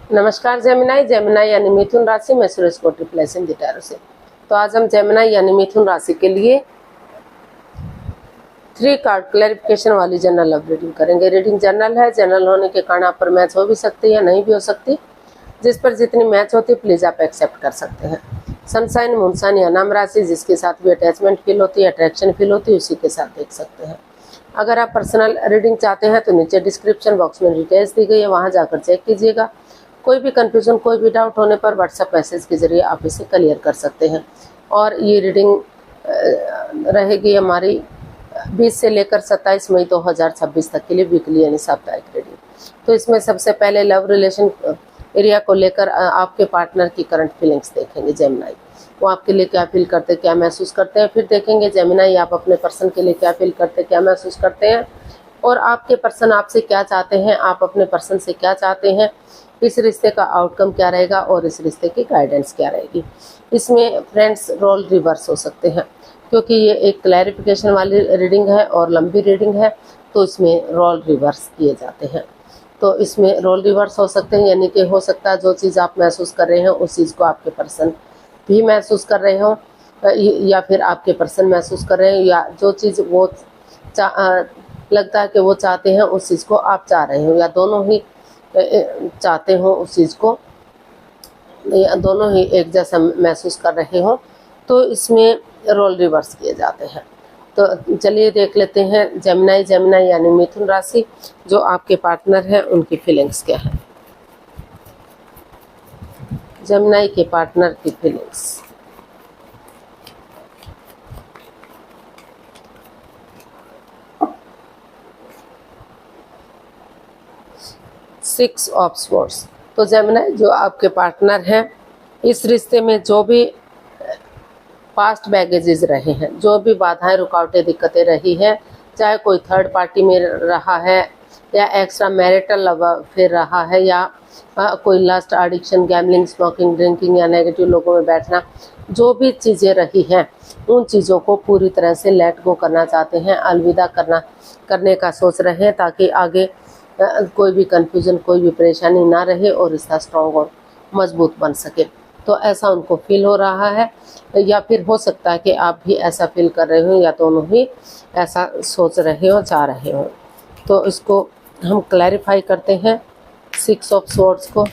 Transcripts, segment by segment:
नमस्कार Gemini. Gemini यानी मिथुन राशि में सुरेश कोटी प्लेस इन टैरो से। तो आज हम जेमिनाई यानी मिथुन राशि के लिए 3 कार्ड क्लैरिफिकेशन वाली जनरल लव रीडिंग करेंगे। रीडिंग जनरल है, जनरल होने के कारण आप पर मैच हो भी सकती है, नहीं भी हो सकती। जिस पर जितनी मैच होती है प्लीज आप एक्सेप्ट कर सकते हैं। सनसाइन, मूनसाइन या नाम राशि जिसके साथ भी अटैचमेंट फील होती है, अट्रैक्शन फील होती है, उसी के साथ देख सकते हैं। अगर आप पर्सनल रीडिंग चाहते हैं तो नीचे डिस्क्रिप्शन बॉक्स में डिटेल्स दी गई है, वहां जाकर चेक कीजिएगा। कोई भी कंफ्यूजन, कोई भी डाउट होने पर व्हाट्सएप मैसेज के जरिए आप इसे क्लियर कर सकते हैं। और ये रीडिंग रहेगी हमारी 20 से लेकर 27 मई 2026 तक के लिए वीकली यानी साप्ताहिक रीडिंग। तो इसमें सबसे पहले लव रिलेशन एरिया को लेकर आपके पार्टनर की करंट फीलिंग्स देखेंगे जेमिनाई। वो आपके लिए क्या फील करते हैं, क्या महसूस करते हैं। फिर देखेंगे जेमिनाई आप अपने पर्सन के लिए क्या फील करते हैं, क्या महसूस करते हैं, और आपके पर्सन आपसे क्या चाहते हैं, आप अपने पर्सन से क्या चाहते हैं। इस रिश्ते का आउटकम क्या रहेगा और इस रिश्ते की गाइडेंस क्या रहेगी। इसमें फ्रेंड्स रोल रिवर्स हो सकते हैं क्योंकि ये एक क्लैरिफिकेशन वाली रीडिंग है और लंबी रीडिंग है, तो इसमें रोल रिवर्स किए जाते हैं। तो इसमें रोल रिवर्स हो सकते हैं, यानी कि हो सकता है जो चीज़ आप महसूस कर रहे हो उस चीज़ को आपके पर्सन भी महसूस कर रहे हो, या फिर आपके पर्सन महसूस कर रहे हो, या जो चीज़ वो लगता है कि वो चाहते हैं उस चीज़ को आप चाह रहे हो, या दोनों ही चाहते हो उस चीज़ को, या दोनों ही एक जैसा महसूस कर रहे हो। तो इसमें रोल रिवर्स किए जाते हैं। तो चलिए देख लेते हैं जेमिनाई। जेमिनाई यानी मिथुन राशि, जो आपके पार्टनर है उनकी फीलिंग्स क्या है। जेमिनाई के पार्टनर की फीलिंग्स। Six of swords. तो जेमिनाई जो आपके पार्टनर हैं, इस रिश्ते में जो भी पास्ट बैगेजेस रहे हैं, जो भी बाधाएं, रुकावटें, दिक्कतें रही हैं, चाहे कोई थर्ड पार्टी में रहा है या एक्स्ट्रा मैरिटल लव अफेयर रहा है, या कोई lust, addiction, gambling, smoking, drinking या नेगेटिव लोगों में बैठना, जो भी चीज़ें रही हैं उन चीज़ों को पूरी तरह से लेट गो करना चाहते हैं, अलविदा करने का सोच रहे हैं, ताकि आगे कोई भी कन्फ्यूज़न, कोई भी परेशानी ना रहे और रिश्ता स्ट्रॉन्ग और मजबूत बन सके। तो ऐसा उनको फील हो रहा है, या फिर हो सकता है कि आप भी ऐसा फील कर रहे हो, या दोनों ही ऐसा सोच रहे हो, चाह रहे हो। तो इसको हम क्लैरिफाई करते हैं सिक्स ऑफ स्वॉर्ड्स को।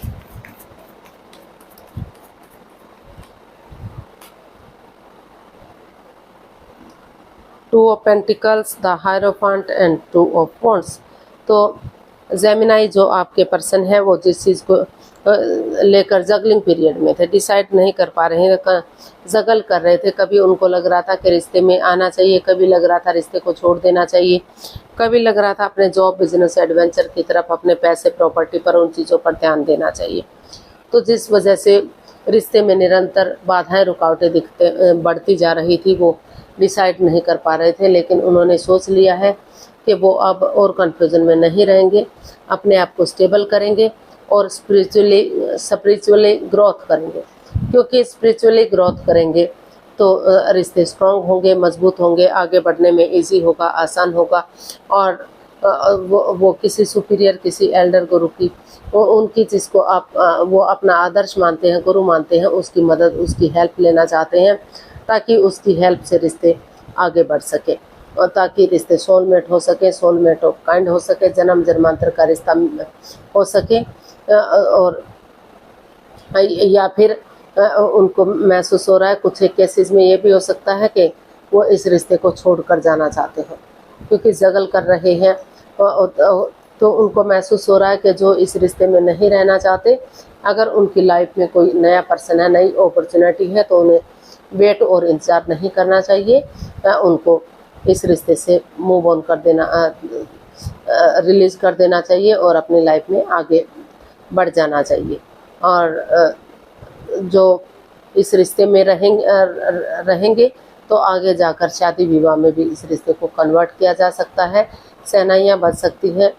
Two of pentacles, the hierophant and two of wands. तो जेमिनाई जो आपके पर्सन है वो जिस चीज़ को लेकर जगलिंग पीरियड में थे, डिसाइड नहीं कर पा रहे हैं, जगल कर रहे थे। कभी उनको लग रहा था कि रिश्ते में आना चाहिए, कभी लग रहा था रिश्ते को छोड़ देना चाहिए, कभी लग रहा था अपने जॉब, बिजनेस, एडवेंचर की तरफ, अपने पैसे, प्रॉपर्टी पर, उन चीज़ों पर ध्यान देना चाहिए। तो जिस वजह से रिश्ते में निरंतर बाधाएं, रुकावटें बढ़ती जा रही थी, वो डिसाइड नहीं कर पा रहे थे। लेकिन उन्होंने सोच लिया है कि वो अब और कन्फ्यूजन में नहीं रहेंगे, अपने आप को स्टेबल करेंगे और स्पिरिचुअली ग्रोथ करेंगे। क्योंकि स्पिरिचुअली ग्रोथ करेंगे तो रिश्ते स्ट्रॉन्ग होंगे, मजबूत होंगे, आगे बढ़ने में इजी होगा, आसान होगा। और वो किसी सुपीरियर, किसी एल्डर गुरु की, उनकी चीज़ को वो अपना आदर्श मानते हैं, गुरु मानते हैं, उसकी मदद, उसकी हेल्प लेना चाहते हैं, ताकि उसकी हेल्प से रिश्ते आगे बढ़ सके, और ताकि रिश्ते सोलमेट हो सके, सोलमेट ऑफ काइंड हो सके, जन्म जन्मांतर का रिश्ता हो सके। और या फिर उनको महसूस हो रहा है, कुछ एक केसेस में ये भी हो सकता है कि वो इस रिश्ते को छोड़कर जाना चाहते हैं, क्योंकि जगल कर रहे हैं। तो उनको महसूस हो रहा है कि जो इस रिश्ते में नहीं रहना चाहते, अगर उनकी लाइफ में कोई नया पर्सन है, नई अपॉर्चुनिटी है, तो उन्हें वेट और इंतजार नहीं करना चाहिए, उनको इस रिश्ते से मूव ऑन कर देना, रिलीज़ कर देना चाहिए और अपनी लाइफ में आगे बढ़ जाना चाहिए। और जो इस रिश्ते में रहेंगे तो आगे जाकर शादी विवाह में भी इस रिश्ते को कन्वर्ट किया जा सकता है, सहनाइयाँ बढ़ सकती हैं,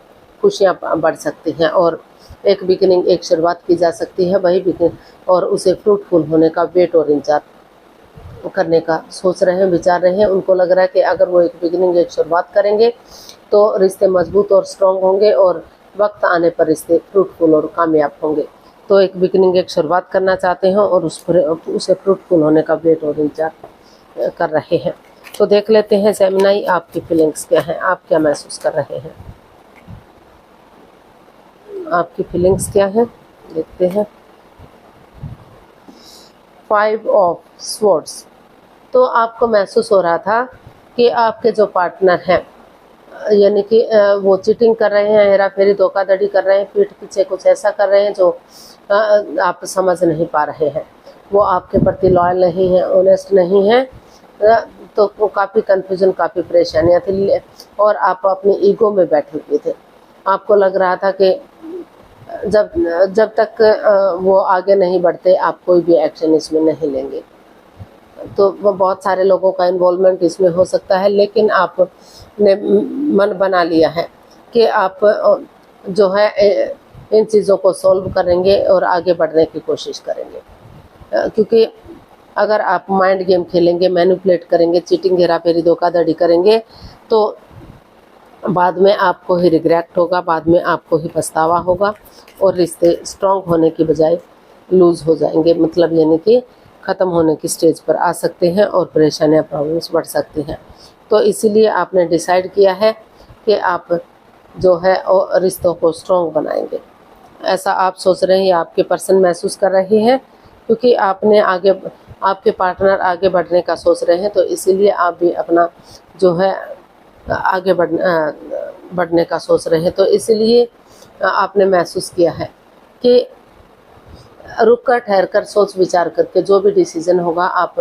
खुशियाँ बढ़ सकती हैं, और एक बिगिनिंग, एक शुरुआत की जा सकती है, वही बिगिनिंग, और उसे फ्रूटफुल होने का वेट और इंतजार करने का सोच रहे हैं, विचार रहे हैं। उनको लग रहा है कि अगर वो एक बिगिनिंग, एक शुरुआत करेंगे तो रिश्ते मजबूत और स्ट्रॉन्ग होंगे, और वक्त आने पर रिश्ते फ्रूटफुल और कामयाब होंगे। तो एक बिगिनिंग, एक शुरुआत करना चाहते हैं और उसे फ्रूटफुल होने का वेट और इंतजार कर रहे हैं। तो देख लेते हैं जेमिनी, आपकी फीलिंग्स क्या हैं, आप क्या महसूस कर रहे हैं, आपकी फीलिंग्स क्या है, देखते हैं। 5 ऑफ स्वॉर्ड्स। तो आपको महसूस हो रहा था कि आपके जो पार्टनर हैं, यानी कि वो चीटिंग कर रहे हैं, हेरा फेरी, धोखाधड़ी कर रहे हैं, पीठ पीछे कुछ ऐसा कर रहे हैं जो आप समझ नहीं पा रहे हैं। वो आपके प्रति लॉयल नहीं है, ऑनेस्ट नहीं है, तो काफ़ी कन्फ्यूजन, काफ़ी परेशानियाँ थी और आप अपनी ईगो में बैठे हुए थे। आपको लग रहा था कि जब तक वो आगे नहीं बढ़ते आप कोई भी एक्शन इसमें नहीं लेंगे। तो वो बहुत सारे लोगों का इन्वॉल्वमेंट इसमें हो सकता है, लेकिन आपने मन बना लिया है कि आप जो है इन चीज़ों को सॉल्व करेंगे और आगे बढ़ने की कोशिश करेंगे। क्योंकि अगर आप माइंड गेम खेलेंगे, मैनिपुलेट करेंगे, चीटिंग, हेरा फेरी, धोखाधड़ी करेंगे, तो बाद में आपको ही रिग्रेट होगा, बाद में आपको ही पछतावा होगा और रिश्ते स्ट्रांग होने की बजाय लूज़ हो जाएंगे, मतलब यानी कि ख़त्म होने की स्टेज पर आ सकते हैं और परेशानियाँ, प्रॉब्लम्स बढ़ सकती हैं। तो इसीलिए आपने डिसाइड किया है कि आप जो है रिश्तों को स्ट्रांग बनाएंगे। ऐसा आप सोच रहे हैं या आपके पर्सन महसूस कर रहे हैं, क्योंकि आपके पार्टनर आगे बढ़ने का सोच रहे हैं, तो इसीलिए आप भी अपना जो है आगे बढ़ने का सोच रहे हैं। तो इसीलिए आपने महसूस किया है कि रुक कर, ठहर कर, सोच विचार करके जो भी डिसीजन होगा आप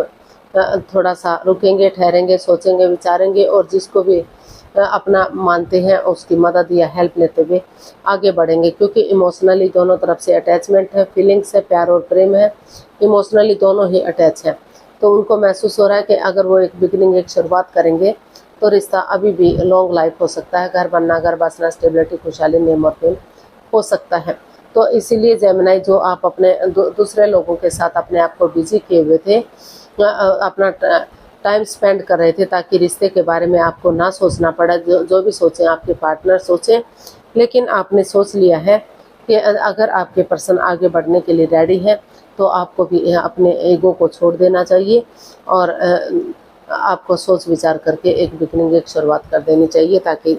थोड़ा सा रुकेंगे, ठहरेंगे, सोचेंगे, विचारेंगे और जिसको भी अपना मानते हैं उसकी मदद या हेल्प लेते हुए आगे बढ़ेंगे। क्योंकि इमोशनली दोनों तरफ से अटैचमेंट है, फीलिंग्स है, प्यार और प्रेम है, इमोशनली दोनों ही अटैच हैं। तो उनको महसूस हो रहा है कि अगर वो एक बिगिनिंग, एक शुरुआत करेंगे तो रिश्ता अभी भी लॉन्ग लाइफ हो सकता है, घर बनना, घर बसना, स्टेबिलिटी, खुशहाली, नेम और फेम हो सकता है। तो इसीलिए जेमिनी, जो आप अपने दूसरे लोगों के साथ अपने आप को बिजी किए हुए थे, अपना टाइम स्पेंड कर रहे थे ताकि रिश्ते के बारे में आपको ना सोचना पड़े, जो भी सोचें आपके पार्टनर सोचें, लेकिन आपने सोच लिया है कि अगर आपके पर्सन आगे बढ़ने के लिए रेडी है तो आपको भी अपने ईगो को छोड़ देना चाहिए और आपको सोच विचार करके एक बिगिनिंग, एक शुरुआत कर देनी चाहिए ताकि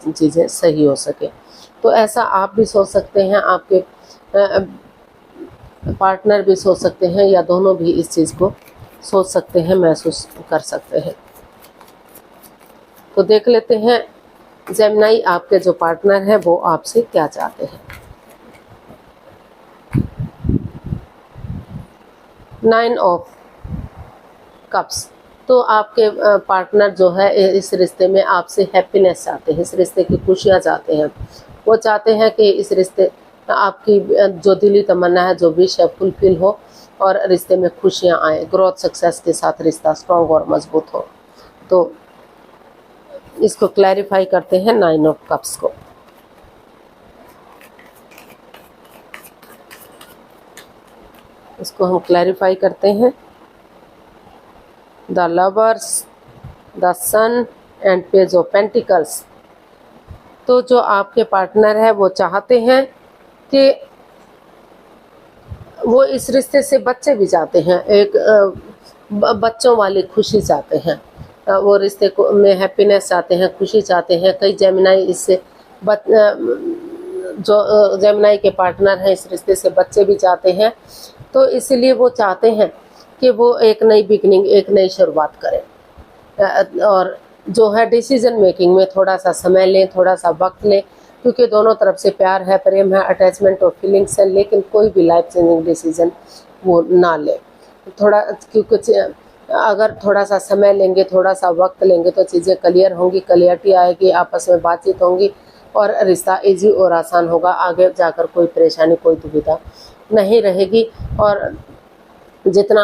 चीज़ें सही हो सके। तो ऐसा आप भी सोच सकते हैं, आपके पार्टनर भी सोच सकते हैं, या दोनों भी इस चीज़ को सोच सकते हैं, महसूस कर सकते हैं। तो देख लेते हैं जेमिनी, आपके जो पार्टनर है वो आपसे क्या चाहते हैं। 9 ऑफ कप्स। तो आपके पार्टनर जो है इस रिश्ते में आपसे हैप्पीनेस चाहते हैं, इस रिश्ते की खुशियाँ चाहते हैं। वो चाहते हैं कि इस रिश्ते आपकी जो दिली तमन्ना है, जो विश है, फुलफिल हो और रिश्ते में खुशियाँ आए, ग्रोथ, सक्सेस के साथ रिश्ता स्ट्रॉन्ग और मजबूत हो। तो इसको क्लैरिफाई करते हैं 9 ऑफ कप्स को। इसको हम क्लैरिफाई करते हैं। The lovers, the sun and page of pentacles. तो जो आपके पार्टनर है वो चाहते हैं कि वो इस रिश्ते से बच्चे भी चाहते हैं, एक बच्चों वाली खुशी चाहते हैं, वो रिश्ते को में हैप्पीनेस चाहते हैं, खुशी चाहते हैं। कई जेमिनी इससे जो जेमिनी के पार्टनर हैं इस रिश्ते से बच्चे भी चाहते हैं। तो इसलिए वो चाहते हैं कि वो एक नई बिगनिंग, एक नई शुरुआत करें और जो है डिसीजन मेकिंग में थोड़ा सा समय लें, थोड़ा सा वक्त लें, क्योंकि दोनों तरफ से प्यार है, प्रेम है, अटैचमेंट और फीलिंग्स है, लेकिन कोई भी लाइफ चेंजिंग डिसीजन वो ना ले। थोड़ा क्योंकि अगर थोड़ा सा समय लेंगे, थोड़ा सा वक्त लेंगे तो चीज़ें क्लियर होंगी, क्लियरिटी आएगी, आपस में बातचीत होंगी और रिश्ता ईजी और आसान होगा। आगे जाकर कोई परेशानी, कोई दुविधा नहीं रहेगी और जितना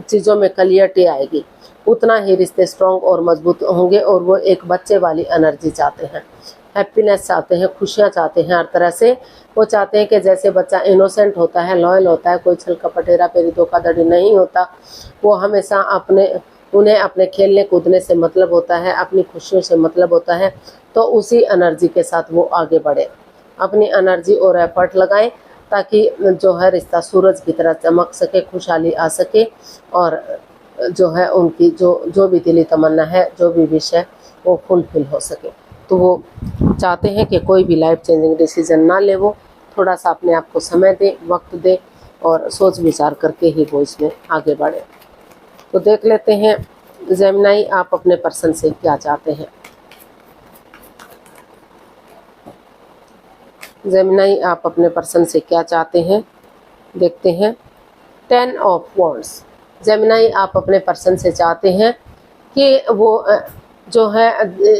चीज़ों में क्लियरिटी आएगी उतना ही रिश्ते स्ट्रॉन्ग और मजबूत होंगे। और वो एक बच्चे वाली एनर्जी चाहते हैं, हैप्पीनेस चाहते हैं, खुशियाँ चाहते हैं। हर तरह से वो चाहते हैं कि जैसे बच्चा इनोसेंट होता है, लॉयल होता है, कोई छल कपट, हेरा फेरी, धोखाधड़ी नहीं होता, वो हमेशा उन्हें अपने खेलने कूदने से मतलब होता है, अपनी खुशियों से मतलब होता है। तो उसी एनर्जी के साथ वो आगे बढ़े, अपनी एनर्जी और एफर्ट लगाएं ताकि जो है रिश्ता सूरज की तरह चमक सके, खुशहाली आ सके और जो है उनकी जो भी दिली तमन्ना है, जो भी विश है वो फुलफिल हो सके। तो वो चाहते हैं कि कोई भी लाइफ चेंजिंग डिसीजन ना ले, वो थोड़ा सा अपने आप को समय दे, वक्त दे और सोच विचार करके ही वो इसमें आगे बढ़े। तो देख लेते हैं जेमिनी आप अपने पर्सन से क्या चाहते हैं। जेमिनी आप अपने पर्सन से क्या चाहते हैं, देखते हैं। 10 ऑफ वॉन्ड्स। जेमिनी आप अपने पर्सन से चाहते हैं कि वो जो है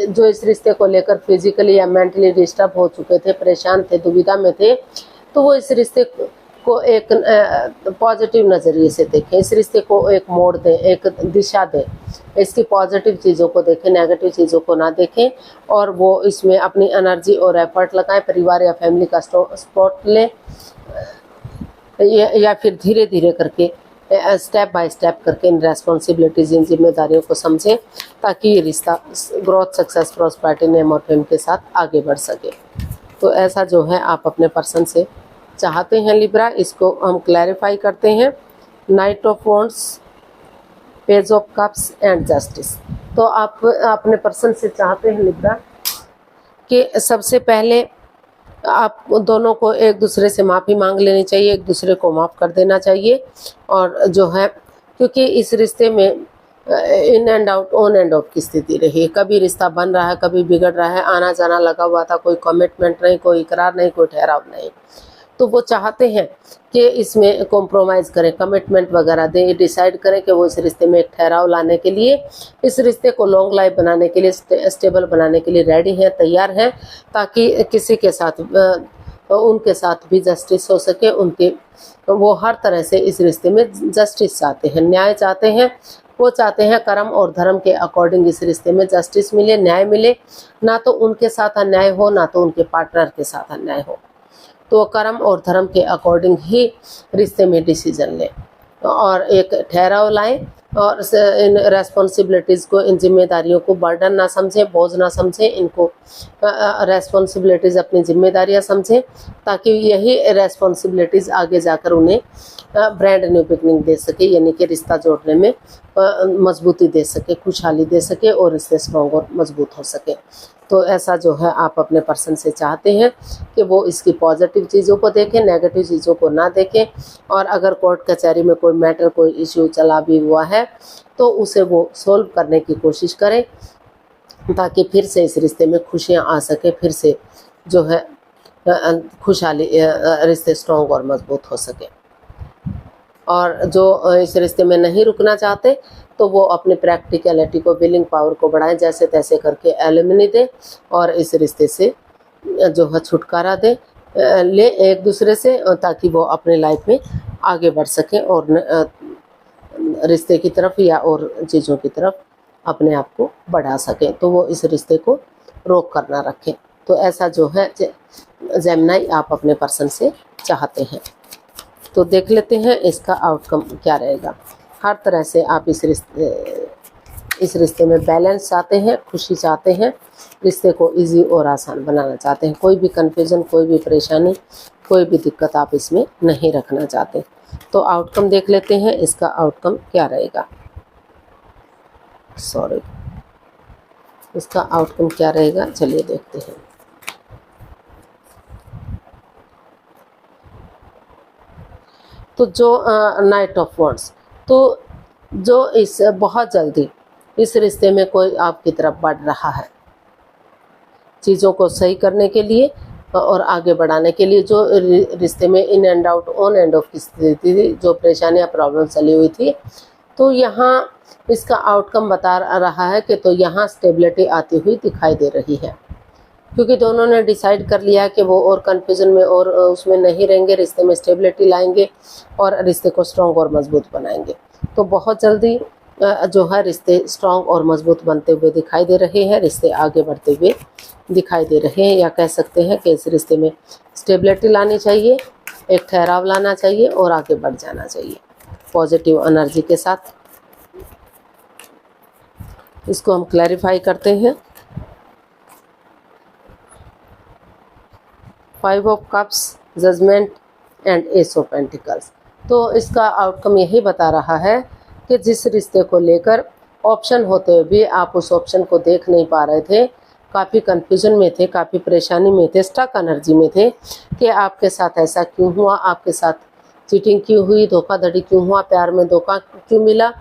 जो इस रिश्ते को लेकर फिजिकली या मेंटली डिस्टर्ब हो चुके थे, परेशान थे, दुविधा में थे, तो वो इस रिश्ते को एक पॉजिटिव नज़रिए से देखें, इस रिश्ते को एक मोड़ दें, एक दिशा दें, इसकी पॉजिटिव चीज़ों को देखें, नेगेटिव चीज़ों को ना देखें और वो इसमें अपनी एनर्जी और एफर्ट लगाएं। परिवार या फैमिली का सपोर्ट लें या फिर धीरे धीरे करके स्टेप बाय स्टेप करके इन रेस्पॉन्सिबिलिटीज़, इन जिम्मेदारियों को समझें ताकि ये रिश्ता ग्रोथ, सक्सेस, प्रॉस्पेरिटी, नेम और फेम के साथ आगे बढ़ सके। तो ऐसा जो है आप अपने पर्सन से चाहते हैं लिब्रा। इसको हम क्लैरिफाई करते हैं। Night of wands, page of cups and justice. तो आप अपने पर्सन से चाहते हैं लिब्रा कि सबसे पहले आप दोनों को एक दूसरे से माफ़ी मांग लेनी चाहिए, एक दूसरे को माफ़ कर देना चाहिए और जो है क्योंकि इस रिश्ते में in and out, on end of की स्थिति रही है। कभी रिश्ता बन रहा है, कभी बिगड़ रहा है, आना जाना लगा हुआ था, कोई कमिटमेंट नहीं, कोई इकरार नहीं, कोई ठहराव नहीं। तो वो चाहते हैं कि इसमें कॉम्प्रोमाइज़ करें, कमिटमेंट वगैरह दें, डिसाइड करें कि वो इस रिश्ते में एक ठहराव लाने के लिए, इस रिश्ते को लॉन्ग लाइफ बनाने के लिए, स्टेबल बनाने के लिए रेडी हैं, तैयार हैं, ताकि किसी के साथ उनके साथ भी जस्टिस हो सके। उनके वो हर तरह से इस रिश्ते में जस्टिस चाहते हैं, न्याय चाहते हैं। वो चाहते हैं कर्म और धर्म के अकॉर्डिंग इस रिश्ते में जस्टिस मिले, न्याय मिले, ना तो उनके साथ अन्याय हो, ना तो उनके पार्टनर के साथ अन्याय हो। तो कर्म और धर्म के अकॉर्डिंग ही रिश्ते में डिसीजन लें और एक ठहराव लाएं और इन रेस्पॉन्सिबिलिटीज़ को, इन जिम्मेदारियों को बर्डन ना समझें, बोझ ना समझें, इनको रेस्पॉन्सिबिलिटीज़ अपनी जिम्मेदारियां समझें ताकि यही रेस्पॉन्सिबिलिटीज़ आगे जाकर उन्हें ब्रांड न्यू बिगनिंग दे सके, यानी कि रिश्ता जोड़ने में मजबूती दे सके, खुशहाली दे सके और रिश्ते स्ट्रॉन्ग और मजबूत हो सके। तो ऐसा जो है आप अपने पर्सन से चाहते हैं कि वो इसकी पॉजिटिव चीज़ों को देखें, नेगेटिव चीज़ों को ना देखें और अगर कोर्ट कचहरी में कोई मैटर, कोई इश्यू चला भी हुआ है तो उसे वो सोल्व करने की कोशिश करें ताकि फिर से इस रिश्ते में खुशियाँ आ सके, फिर से जो है खुशहाली, रिश्ते स्ट्रॉन्ग और मजबूत हो सके। और जो इस रिश्ते में नहीं रुकना चाहते तो वो अपनी प्रैक्टिकलिटी को, विलिंग पावर को बढ़ाएं, जैसे तैसे करके एलिमिनी दें और इस रिश्ते से जो है छुटकारा दें, ले एक दूसरे से, ताकि वो अपने लाइफ में आगे बढ़ सकें और रिश्ते की तरफ या और चीज़ों की तरफ अपने आप को बढ़ा सकें। तो वो इस रिश्ते को रोक कर ना रखें। तो ऐसा जो है जेमिनी आप अपने पर्सन से चाहते हैं। तो देख लेते हैं इसका आउटकम क्या रहेगा। हर तरह से आप इस रिश्ते में बैलेंस चाहते हैं, खुशी चाहते हैं, रिश्ते को इजी और आसान बनाना चाहते हैं। कोई भी कन्फ्यूजन, कोई भी परेशानी, कोई भी दिक्कत आप इसमें नहीं रखना चाहते। तो आउटकम देख लेते हैं, इसका आउटकम क्या रहेगा। इसका आउटकम क्या रहेगा, चलिए देखते हैं। तो जो नाइट ऑफ वॉन्ड्स, तो जो इस बहुत जल्दी इस रिश्ते में कोई आपकी तरफ बढ़ रहा है, चीज़ों को सही करने के लिए और आगे बढ़ाने के लिए, जो रिश्ते में in and out, on end of की स्थिति थी, जो परेशानियां, प्रॉब्लम चली हुई थी, तो यहाँ इसका आउटकम बता रहा है कि तो यहाँ स्टेबिलिटी आती हुई दिखाई दे रही है, क्योंकि दोनों ने डिसाइड कर लिया कि वो और कन्फ्यूजन में और उसमें नहीं रहेंगे, रिश्ते में स्टेबिलिटी लाएंगे और रिश्ते को स्ट्रॉन्ग और मजबूत बनाएंगे। तो बहुत जल्दी जो है रिश्ते स्ट्रॉन्ग और मजबूत बनते हुए दिखाई दे रहे हैं, रिश्ते आगे बढ़ते हुए दिखाई दे रहे हैं, या कह सकते हैं कि इस रिश्ते में स्टेबिलिटी लानी चाहिए, एक ठहराव लाना चाहिए और आगे बढ़ जाना चाहिए पॉजिटिव एनर्जी के साथ। इसको हम क्लैरिफाई करते हैं। 5 of cups, judgment, and ace of pentacles. तो इसका आउटकम यही बता रहा है कि जिस रिश्ते को लेकर ऑप्शन होते हुए भी आप उस ऑप्शन को देख नहीं पा रहे थे, काफ़ी कन्फ्यूजन में थे, काफ़ी परेशानी में थे, स्टक एनर्जी में थे कि आपके साथ ऐसा क्यों हुआ, आपके साथ चीटिंग क्यों हुई, धोखाधड़ी क्यों हुआ, प्यार में धोखा क्यों मिला।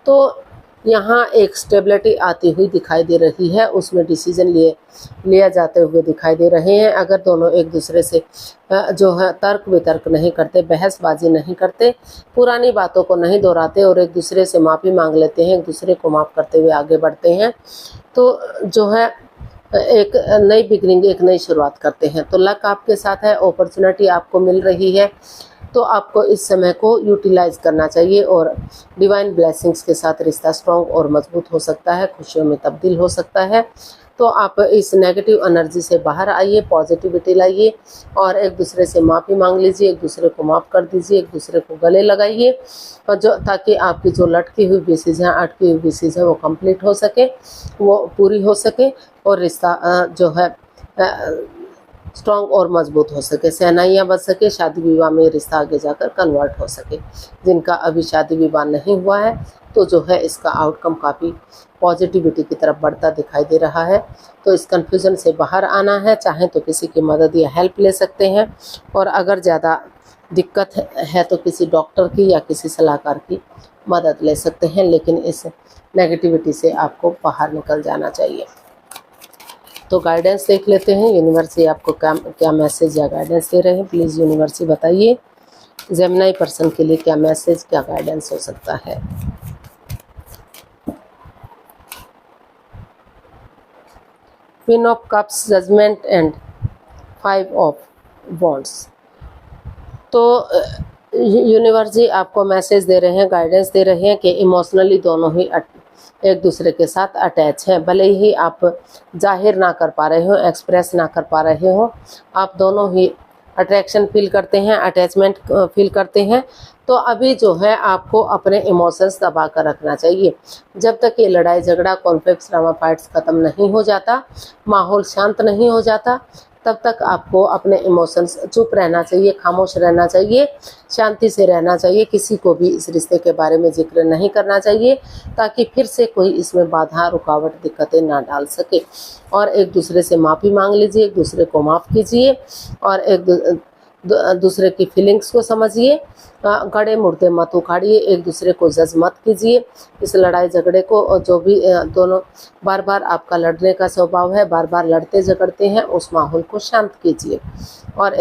तो यहाँ एक स्टेबिलिटी आती हुई दिखाई दे रही है, उसमें डिसीजन लिया जाते हुए दिखाई दे रहे हैं। अगर दोनों एक दूसरे से जो है तर्क वितर्क नहीं करते, बहसबाजी नहीं करते, पुरानी बातों को नहीं दोहराते और एक दूसरे से माफ़ी मांग लेते हैं, एक दूसरे को माफ़ करते हुए आगे बढ़ते हैं, तो जो है एक नई बिगनिंग, एक नई शुरुआत करते हैं। तो लक आपके साथ है, अपॉर्चुनिटी आपको मिल रही है, तो आपको इस समय को यूटिलाइज करना चाहिए और डिवाइन ब्लेसिंग्स के साथ रिश्ता स्ट्रॉन्ग और मजबूत हो सकता है, खुशियों में तब्दील हो सकता है। तो आप इस नेगेटिव एनर्जी से बाहर आइए, पॉजिटिविटी लाइए और एक दूसरे से माफ़ी मांग लीजिए, एक दूसरे को माफ़ कर दीजिए, एक दूसरे को गले लगाइए, और जो ताकि आपकी जो लटकी हुई विशेज़ हैं, अटकी हुई विशेज़ है, वो कंप्लीट हो सके, वो पूरी हो सके और रिश्ता जो है स्ट्रॉन्ग और मजबूत हो सके, सहनाइयाँ बच सके, शादी विवाह में रिश्ता आगे जाकर कन्वर्ट हो सके। जिनका अभी शादी विवाह नहीं हुआ है तो जो है इसका आउटकम काफ़ी पॉजिटिविटी की तरफ बढ़ता दिखाई दे रहा है। तो इस कन्फ्यूज़न से बाहर आना है, चाहें तो किसी की मदद या हेल्प ले सकते हैं, और अगर ज़्यादा दिक्कत है तो किसी डॉक्टर की या किसी सलाहकार की मदद ले सकते हैं, लेकिन इस नेगेटिविटी से आपको बाहर निकल जाना चाहिए। तो गाइडेंस देख लेते हैं, यूनिवर्स आपको क्या मैसेज या गाइडेंस दे रहे हैं। प्लीज़ यूनिवर्स बताइए जेमिनी पर्सन के लिए क्या मैसेज, क्या गाइडेंस हो सकता है। Queen of cups, judgment and 5 of wands. तो यूनिवर्स जी आपको मैसेज दे रहे हैं, गाइडेंस दे रहे हैं कि इमोशनली दोनों ही एक दूसरे के साथ अटैच हैं। भले ही आप जाहिर ना कर पा रहे हो, एक्सप्रेस ना कर पा रहे हो, आप दोनों ही अट्रैक्शन फील करते हैं, अटैचमेंट फील करते हैं। तो अभी जो है आपको अपने इमोशंस दबा कर रखना चाहिए। जब तक ये लड़ाई झगड़ा, कॉन्फ्लिक्ट्स, ड्रामा फाइट्स ख़त्म नहीं हो जाता, माहौल शांत नहीं हो जाता, तब तक आपको अपने इमोशंस चुप रहना चाहिए, खामोश रहना चाहिए, शांति से रहना चाहिए। किसी को भी इस रिश्ते के बारे में जिक्र नहीं करना चाहिए, ताकि फिर से कोई इसमें बाधा, रुकावट, दिक्कतें ना डाल सके। और एक दूसरे से माफ़ी मांग लीजिए, एक दूसरे को माफ़ कीजिए और एक दूसरे की फीलिंग्स को समझिए। गड़े मुर्दे मत उखाड़िए, एक दूसरे को जज मत कीजिए। इस लड़ाई झगड़े को, और जो भी दोनों बार बार आपका लड़ने का स्वभाव है, बार बार लड़ते झगड़ते हैं, उस माहौल को शांत कीजिए और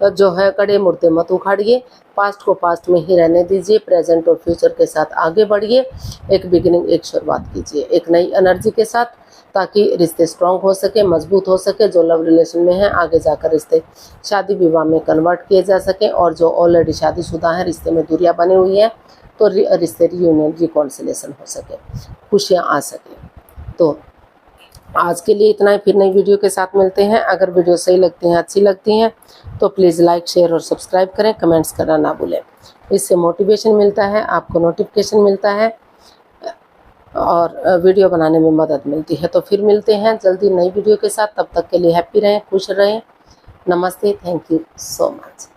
जो है कड़े मुर्दे मत उखाड़िए। पास्ट को पास्ट में ही रहने दीजिए, प्रेजेंट और फ्यूचर के साथ आगे बढ़िए। एक बिगिनिंग, एक शुरुआत कीजिए एक नई एनर्जी के साथ, ताकि रिश्ते स्ट्रॉन्ग हो सके, मजबूत हो सके। जो लव रिलेशन में हैं आगे जाकर रिश्ते शादी विवाह में कन्वर्ट किए जा सके, और जो ऑलरेडी शादीशुदा हैं, रिश्ते में दूरियां बनी हुई हैं, तो रिश्ते रियूनियन, रिकॉन्सिलेशन हो सके, खुशियाँ आ सके। तो आज के लिए इतना ही, फिर नई वीडियो के साथ मिलते हैं। अगर वीडियो सही लगती हैं, अच्छी लगती हैं, तो प्लीज़ लाइक, शेयर और सब्सक्राइब करें, कमेंट्स करना ना भूलें। इससे मोटिवेशन मिलता है, आपको नोटिफिकेशन मिलता है और वीडियो बनाने में मदद मिलती है। तो फिर मिलते हैं जल्दी नई वीडियो के साथ, तब तक के लिए हैप्पी रहें, खुश रहें। नमस्ते, थैंक यू सो मच।